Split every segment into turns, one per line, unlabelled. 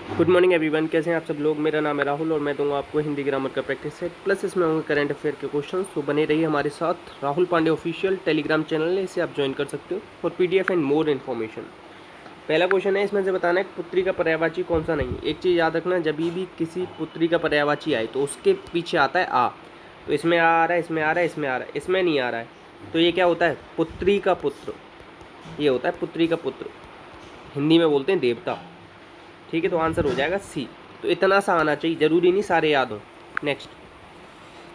Good morning everyone, कैसे हैं आप सब लोग। मेरा नाम है राहुल और मैं दूंगा आपको हिंदी ग्रामर का प्रैक्टिस सेट प्लस इसमें होंगे करंट अफेयर के क्वेश्चन। तो बने रहिए हमारे साथ। Rahul Pandey official Telegram channel है, इसे आप ज्वाइन कर सकते हो और पीडीएफ एंड मोर इन्फॉर्मेशन। पहला क्वेश्चन है, इसमें से बताना है पुत्री का पर्यायवाची कौन सा नहीं है। एक चीज़ याद रखना, जब भी किसी पुत्री का पर्यायवाची आए तो उसके पीछे आता है आ। तो इसमें आ रहा है, इसमें आ रहा है, इसमें आ रहा है, इसमें नहीं आ रहा है, तो ये क्या होता है, पुत्री का पुत्र। ये होता है पुत्री का पुत्र, हिंदी में बोलते हैं देवता। ठीक है, तो आंसर हो जाएगा सी। तो इतना सा आना चाहिए, जरूरी नहीं सारे याद हो। नेक्स्ट,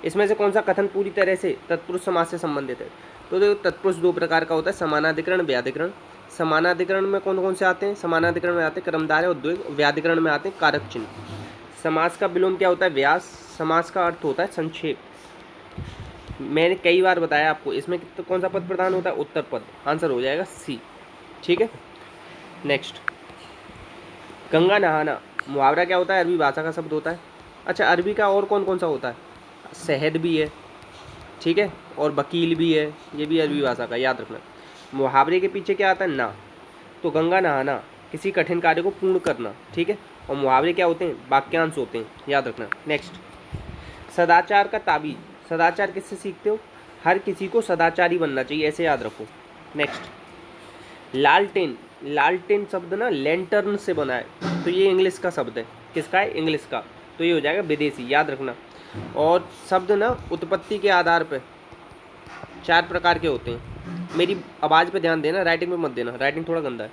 इसमें से कौन सा कथन पूरी तरह से तत्पुरुष समास से संबंधित है। तो देखो, तत्पुरुष दो प्रकार का होता है, समानाधिकरण, व्याधिकरण। समानाधिकरण में कौन कौन से आते हैं, समानाधिकरण में आते हैं कर्मधारय, उद्वेग। व्याधिकरण में आते हैं कारक चिन्ह। समास का विलोम क्या होता है, व्यास। समास का अर्थ होता है संक्षेप। मैंने कई बार बताया आपको, इसमें कौन सा पद प्रधान होता है, उत्तर पद। आंसर हो जाएगा सी। ठीक है, नेक्स्ट, गंगा नहाना मुहावरा क्या होता है, अरबी भाषा का शब्द होता है। अच्छा, अरबी का और कौन कौन सा होता है, शहद भी है, ठीक है, और वकील भी है, ये भी अरबी भाषा का, याद रखना। मुहावरे के पीछे क्या आता है, ना। तो गंगा नहाना किसी कठिन कार्य को पूर्ण करना, ठीक है, और मुहावरे क्या होते हैं, वाक्यांश होते हैं, याद रखना। नेक्स्ट, सदाचार का ताबीज। सदाचार किससे सीखते हो, हर किसी को सदाचारी बनना चाहिए, ऐसे याद रखो। नेक्स्ट, लालटेन। लालटेन शब्द ना लैंटर्न से बना है, तो ये इंग्लिश का शब्द है। किसका है, इंग्लिश का, तो ये हो जाएगा विदेशी, याद रखना। और शब्द ना उत्पत्ति के आधार पर चार प्रकार के होते हैं। मेरी आवाज़ पे ध्यान देना, राइटिंग पे मत देना, राइटिंग थोड़ा गंदा है।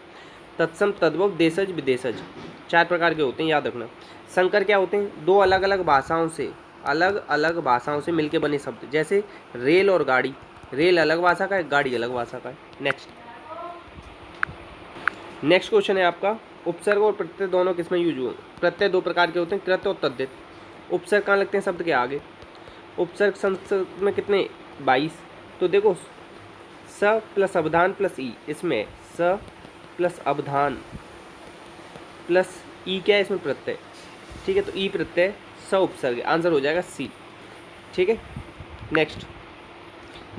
तत्सम, तद्भव, देशज, विदेशज, चार प्रकार के होते हैं, याद रखना। संकर क्या होते हैं, दो अलग अलग भाषाओं से मिलके बने शब्द, जैसे रेल और गाड़ी। रेल अलग भाषा का है, गाड़ी अलग भाषा का है। नेक्स्ट क्वेश्चन है आपका, उपसर्ग और प्रत्यय दोनों किसमें यूज हुए। प्रत्यय दो प्रकार के होते हैं, कृत और तद्धित। उपसर्ग कहाँ लगते हैं, शब्द के आगे। उपसर्ग संस्कृत में कितने, 22। तो देखो, स प्लस अवधान प्लस ई, इसमें स प्लस अवधान प्लस ई क्या है, इसमें प्रत्यय। ठीक है, तो ई प्रत्यय, स उपसर्ग, आंसर हो जाएगा सी। ठीक है, नेक्स्ट,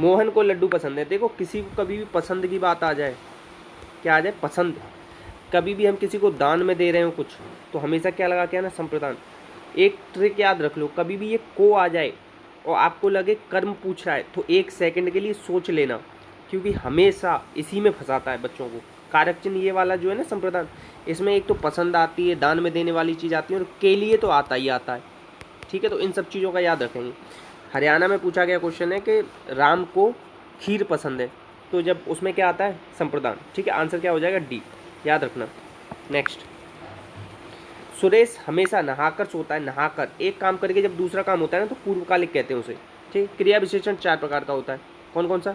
मोहन को लड्डू पसंद है। देखो, किसी को कभी भी पसंद की बात आ जाए, क्या आ जाए, पसंद। कभी भी हम किसी को दान में दे रहे हो कुछ, तो हमेशा क्या लगा के आना, संप्रदान। एक ट्रिक याद रख लो, कभी भी ये को आ जाए और आपको लगे कर्म पूछ रहा है, तो एक सेकंड के लिए सोच लेना, क्योंकि हमेशा इसी में फंसाता है बच्चों को। कारक चिन्ह ये वाला जो है ना, संप्रदान, इसमें एक तो पसंद आती है, दान में देने वाली चीज़ आती है, और के लिए तो आता ही आता है। ठीक है, तो इन सब चीज़ों का याद रखेंगे। हरियाणा में पूछा गया क्वेश्चन है कि राम को खीर पसंद है, तो जब उसमें क्या आता है, संप्रदान। ठीक है, आंसर क्या हो जाएगा, डी, याद रखना। नेक्स्ट, सुरेश हमेशा नहाकर सोता है। नहाकर, एक काम करके जब दूसरा काम होता है ना, तो पूर्वकालिक कहते हैं उसे। ठीक, क्रिया विशेषण चार प्रकार का होता है, कौन कौन सा,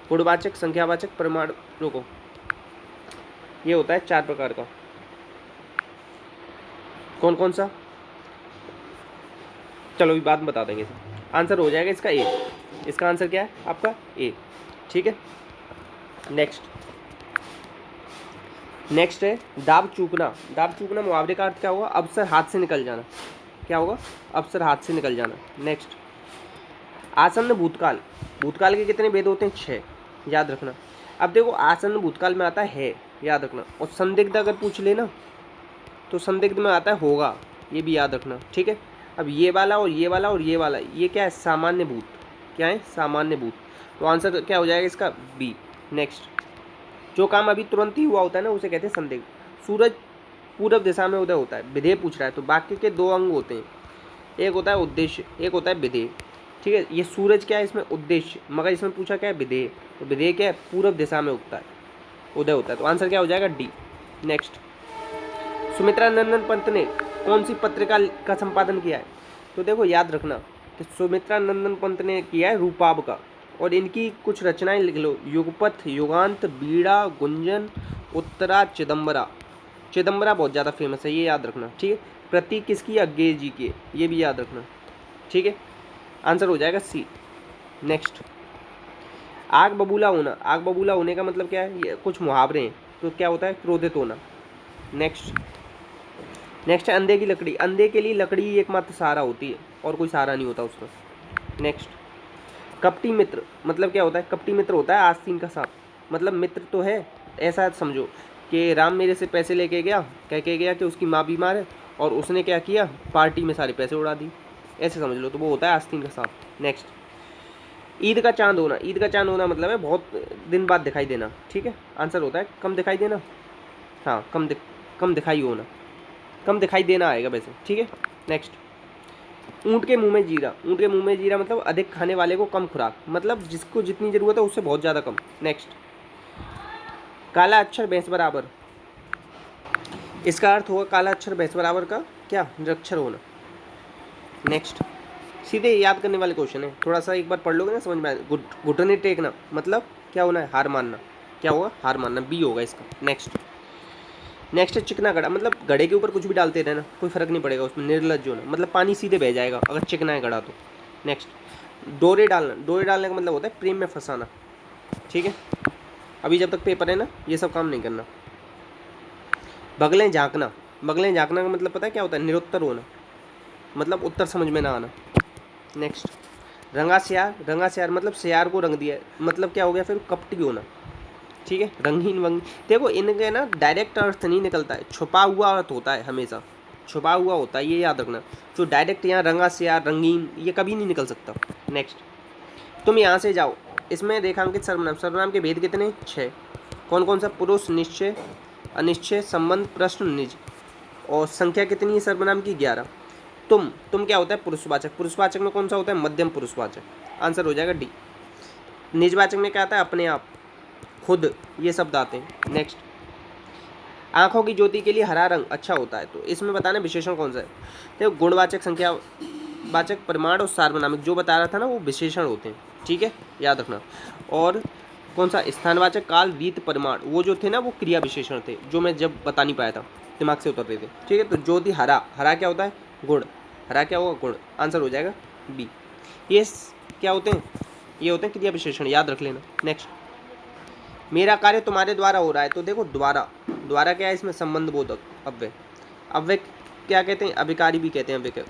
गुणवाचक, संख्यावाचक, प्रमाण, रुको, ये होता है चार प्रकार का, कौन कौन सा, चलो अभी बाद में बता देंगे। आंसर हो जाएगा इसका ए। इसका आंसर क्या है आपका, ए। ठीक है, नेक्स्ट है दाब चूकना। दाब चूकना मुहावरे का अर्थ क्या होगा, अवसर हाथ से निकल जाना। क्या होगा, अवसर हाथ से निकल जाना। नेक्स्ट, आसन्न भूतकाल। भूतकाल के कितने भेद होते हैं, 6, याद रखना। अब देखो, आसन्न भूतकाल में आता है, याद रखना, और संदिग्ध अगर पूछ लेना तो संदिग्ध में आता है होगा, ये भी याद रखना। ठीक है, अब ये वाला और ये वाला और ये वाला, ये क्या है, सामान्य भूत। क्या है, सामान्य भूत, तो आंसर क्या हो जाएगा इसका, बी। नेक्स्ट, जो काम अभी तुरंत ही हुआ होता है ना, उसे कहते हैं संदिग्ध। सूरज पूरब दिशा में उदय होता है, विधेय पूछ रहा है, तो वाक्य के दो अंग होते हैं, एक होता है उद्देश्य, एक होता है विधेय। ठीक है, ये सूरज क्या है, इसमें उद्देश्य, मगर इसमें पूछा क्या है, विधेय। तो विधेय क्या है, पूरब दिशा में उगता है, उदय होता है, तो आंसर क्या हो जाएगा, डी। नेक्स्ट, सुमित्रा नंदन पंत ने कौन सी पत्रिका का संपादन किया है। तो देखो, याद रखना कि सुमित्रा नंदन पंत ने किया है रूपाब का, और इनकी कुछ रचनाएं लिख लो, युगपथ, युगांत, बीड़ा, गुंजन, उत्तरा, चिदम्बरा। चिदम्बरा बहुत ज़्यादा फेमस है, ये याद रखना। ठीक है, प्रतीक किसकी, अज्ञेय जी की, ये भी याद रखना। ठीक है, आंसर हो जाएगा सी। नेक्स्ट, आग बबूला होना। आग बबूला होने का मतलब क्या है, ये कुछ मुहावरे हैं, तो क्या होता है, क्रोधित होना। नेक्स्ट है अंधे की लकड़ी। अंधे के लिए लकड़ी एकमात्र सहारा होती है, और कोई सहारा नहीं होता उसका। नेक्स्ट, कपटी मित्र, मतलब क्या होता है, कपटी मित्र होता है आस्तीन का सांप। मतलब मित्र तो है, ऐसा समझो कि राम मेरे से पैसे लेके गया, कह के गया कि उसकी माँ बीमार है, और उसने क्या किया, पार्टी में सारे पैसे उड़ा दी, ऐसे समझ लो। तो वो होता है आस्तीन का सांप। नेक्स्ट, ईद का चांद होना। ईद का चांद होना मतलब है बहुत दिन बाद दिखाई देना, ठीक है। आंसर होता है कम दिखाई देना, हाँ कम दिखाई होना, कम दिखाई देना आएगा वैसे, ठीक है। नेक्स्ट, ऊँट के मुंह में जीरा। ऊँट के मुंह में जीरा मतलब अधिक खाने वाले को कम खुराक, मतलब जिसको जितनी ज़रूरत है उससे बहुत ज़्यादा कम। नेक्स्ट, काला अक्षर भैंस बराबर। इसका अर्थ होगा काला अक्षर भैंस बराबर का क्या, निरक्षर होना। नेक्स्ट, सीधे याद करने वाले क्वेश्चन है, थोड़ा सा एक बार पढ़ लोगे ना समझ में आए। घुटने टेकना मतलब क्या होना है, हार मानना। क्या होगा, हार मानना, बी होगा इसका। नेक्स्ट है चिकना घड़ा, मतलब घड़े के ऊपर कुछ भी डालते रहना, कोई फर्क नहीं पड़ेगा उसमें। निर्लज्ज होना मतलब पानी सीधे बह जाएगा अगर चिकना है घड़ा तो। नेक्स्ट, डोरे डालना। डोरे डालने का मतलब होता है प्रेम में फंसाना, ठीक है। अभी जब तक पेपर है ना, ये सब काम नहीं करना। बगलें झाँकना। बगलें झाँकना का मतलब पता है क्या होता है, निरुत्तर होना, मतलब उत्तर समझ में ना आना। नेक्स्ट, रंगा सियार। रंगा सियार मतलब सियार को रंग दिया, मतलब क्या हो गया फिर, कपटी होना, ठीक है। रंगीन वंग, देखो इनके ना डायरेक्ट अर्थ नहीं निकलता है, छुपा हुआ अर्थ होता है हमेशा, छुपा हुआ होता है, ये याद रखना। जो डायरेक्ट यहाँ रंगा सियार, रंगीन, ये कभी नहीं निकल सकता। नेक्स्ट, तुम यहाँ से जाओ। इसमें रेखांकित सर्वनाम। सर्वनाम के भेद कितने, 6। कौन कौन सा, पुरुष, निश्चय, अनिश्चय, संबंध, प्रश्न, निज। और संख्या कितनी है सर्वनाम की, 11। तुम क्या होता है, पुरुषवाचक। पुरुषवाचक में कौन सा होता है, मध्यम पुरुषवाचक। आंसर हो जाएगा डी। निजवाचक में क्या आता है, अपने आप, खुद, ये शब्द आते हैं। नेक्स्ट, आंखों की ज्योति के लिए हरा रंग अच्छा होता है, तो इसमें बताना विशेषण कौन सा है। देखो गुणवाचक, संख्यावाचक, परिमाण और सार्वनामिक, जो बता रहा था ना वो विशेषण होते हैं, ठीक है, याद रखना। और कौन सा, स्थानवाचक, काल, रीत, परिमाण, वो जो थे ना वो क्रिया विशेषण थे, जो मैं जब बता नहीं पाया था, दिमाग से उतर रहे थे, ठीक है। तो ज्योति, हरा, हरा क्या होता है, गुण, हरा क्या होगा, गुण। आंसर हो जाएगा बी। ये क्या होते हैं, ये होते हैं क्रिया विशेषण, याद रख लेना। नेक्स्ट, मेरा कार्य तुम्हारे द्वारा हो रहा है, तो देखो द्वारा, द्वारा क्या है इसमें, संबंध बोधक अव्यय। अव्यय क्या कहते हैं, अभिकारी भी कहते हैं अव्यय।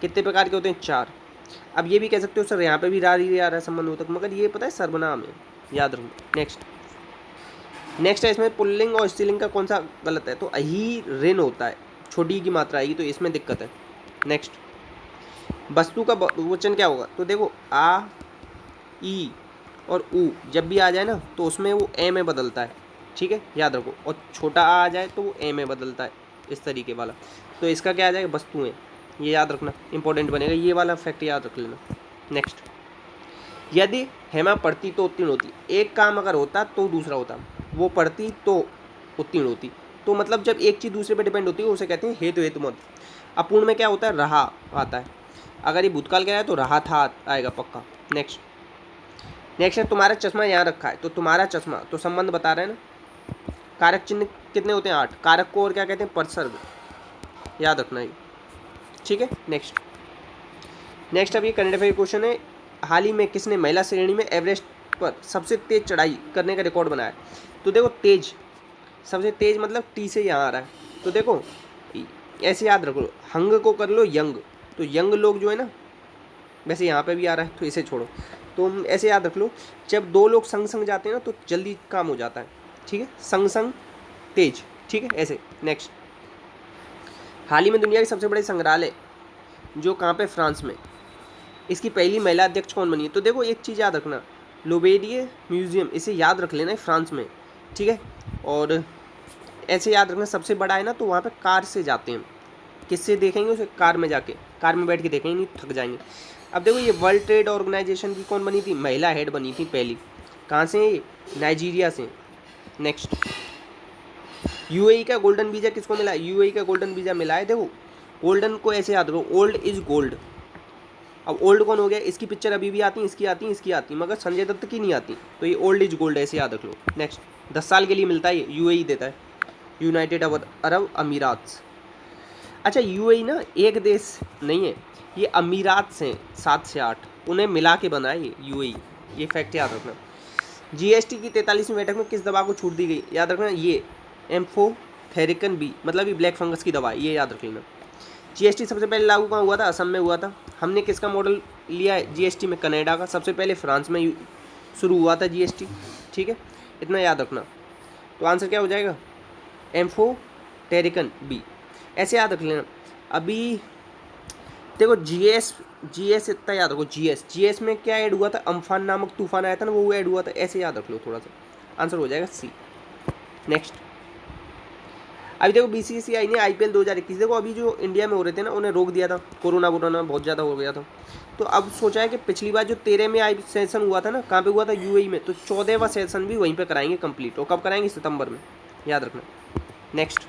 कितने प्रकार के होते हैं, 4। अब ये भी कह सकते हो सर यहाँ पे भी रा रहा है संबंध बोधक, मगर ये पता है सर्वनाम है, याद रखो। नेक्स्ट है इसमें पुल्लिंग और स्त्रीलिंग का कौन सा गलत है, तो अही ऋण होता है, छोटी की मात्रा आएगी, तो इसमें दिक्कत है। नेक्स्ट, वस्तु का वचन क्या होगा, तो देखो आ, ई और ऊ जब भी आ जाए ना तो उसमें वो ए में बदलता है, ठीक है, याद रखो। और छोटा आ जाए तो वो ए में बदलता है, इस तरीके वाला। तो इसका क्या आ जाएगा, वस्तुएं, ये याद रखना, इंपॉर्टेंट बनेगा, ये वाला फैक्ट याद रख लेना। नेक्स्ट, यदि हेमा पढ़ती तो उत्तीर्ण होती, एक काम अगर होता तो दूसरा होता, वो पढ़ती तो उत्तीर्ण होती, तो मतलब जब एक चीज़ दूसरे पर डिपेंड होती है उसे कहते हैं हेतु हेतु मत। अपूर्ण में क्या होता है, रहा आता है, अगर ये भूतकाल का है तो रहा था आएगा पक्का। नेक्स्ट है तुम्हारा चश्मा यहाँ रखा है, तो तुम्हारा चश्मा, तो संबंध बता रहे हैं ना। कारक चिन्ह कितने होते हैं, 8। कारक को और क्या कहते हैं, परसर्ग, याद रखना ये, ठीक है। नेक्स्ट अब ये करंट अफेयर क्वेश्चन है, हाल ही में किसने महिला श्रेणी में एवरेस्ट पर सबसे तेज चढ़ाई करने का रिकॉर्ड बनाया। तो देखो तेज, सबसे तेज मतलब टी से यहाँ आ रहा है, तो देखो ऐसे याद रखो, हंग को कर लो यंग, तो यंग लोग जो है ना, वैसे यहाँ पे भी आ रहा है तो इसे छोड़ो, तो ऐसे याद रख लो, जब दो लोग संग संग जाते हैं ना तो जल्दी काम हो जाता है, ठीक है, संग संग तेज, ठीक है, ऐसे। नेक्स्ट, हाल ही में दुनिया के सबसे बड़े संग्रहालय जो कहाँ पे, फ्रांस में, इसकी पहली महिला अध्यक्ष कौन बनी है, तो देखो एक चीज़ याद रखना, लोबेरिए म्यूजियम, इसे याद रख लेना है, फ्रांस में, ठीक है। और ऐसे याद रखना, सबसे बड़ा है ना तो वहाँ पे कार से जाते हैं, किससे देखेंगे उसे, कार में जाके, कार में बैठ के देखेंगे, नहीं थक जाएंगे। अब देखो ये वर्ल्ड ट्रेड ऑर्गेनाइजेशन की कौन बनी थी, महिला हेड बनी थी पहली, कहाँ से, नाइजीरिया से। नेक्स्ट, यूएई का गोल्डन वीज़ा किसको मिला, यूएई का गोल्डन वीज़ा मिला है, देखो गोल्डन को ऐसे याद रखो, ओल्ड इज गोल्ड। अब ओल्ड कौन हो गया, इसकी पिक्चर अभी भी आती है, इसकी आती है, इसकी आती है, मगर संजय दत्त की नहीं आती, तो ये ओल्ड इज गोल्ड ऐसे याद रख लो। नेक्स्ट, 10 साल के लिए मिलता है, यूएई देता है, यूनाइटेड अरब अमीरात। अच्छा यूएई ना एक देश नहीं है, ये अमीरात से 7 से 8 उन्हें मिला के बना है ये यूएई, ये फैक्ट याद रखना। जीएसटी की 43वीं बैठक में किस दवा को छूट दी गई, याद रखना, ये एम्फोटेरिकन बी, मतलब ये ब्लैक फंगस की दवा है, ये याद रख लेना। जीएसटी सबसे पहले लागू कहाँ हुआ था, असम में हुआ था। हमने किसका मॉडल लिया है जीएसटी में, कनाडा का। सबसे पहले फ्रांस में शुरू हुआ था जीएसटी, ठीक है, इतना याद रखना। तो आंसर क्या हो जाएगा, एम्फोटेरिकन बी। ऐसे याद रख लेना। अभी देखो जीएस इतना याद रखो, जीएस में क्या ऐड हुआ था, अम्फान नामक तूफान आया था ना, वो ऐड हुआ था, ऐसे याद रख लो थोड़ा सा, आंसर हो जाएगा सी। नेक्स्ट, अभी देखो बीसीसीआई ने आईपीएल 2021 देखो अभी जो इंडिया में हो रहे थे ना उन्हें रोक दिया था, कोरोना बहुत ज़्यादा हो गया था। तो अब सोचा है कि पिछली बार जो 13 में आई सेशन हुआ था ना, कहाँ पे हुआ था, यूएई में, तो 14वां सेशन भी वहीं पे कराएंगे कंप्लीट। और कब कराएंगे, सितंबर में, याद रखना। नेक्स्ट,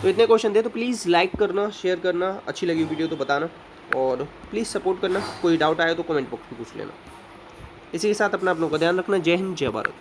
तो इतने क्वेश्चन थे, तो प्लीज़ लाइक करना, शेयर करना, अच्छी लगी वीडियो तो बताना, और प्लीज़ सपोर्ट करना। कोई डाउट आए तो कमेंट बॉक्स में पूछ लेना। इसी के साथ अपना अपनों का ध्यान रखना। जय हिंद, जय भारत।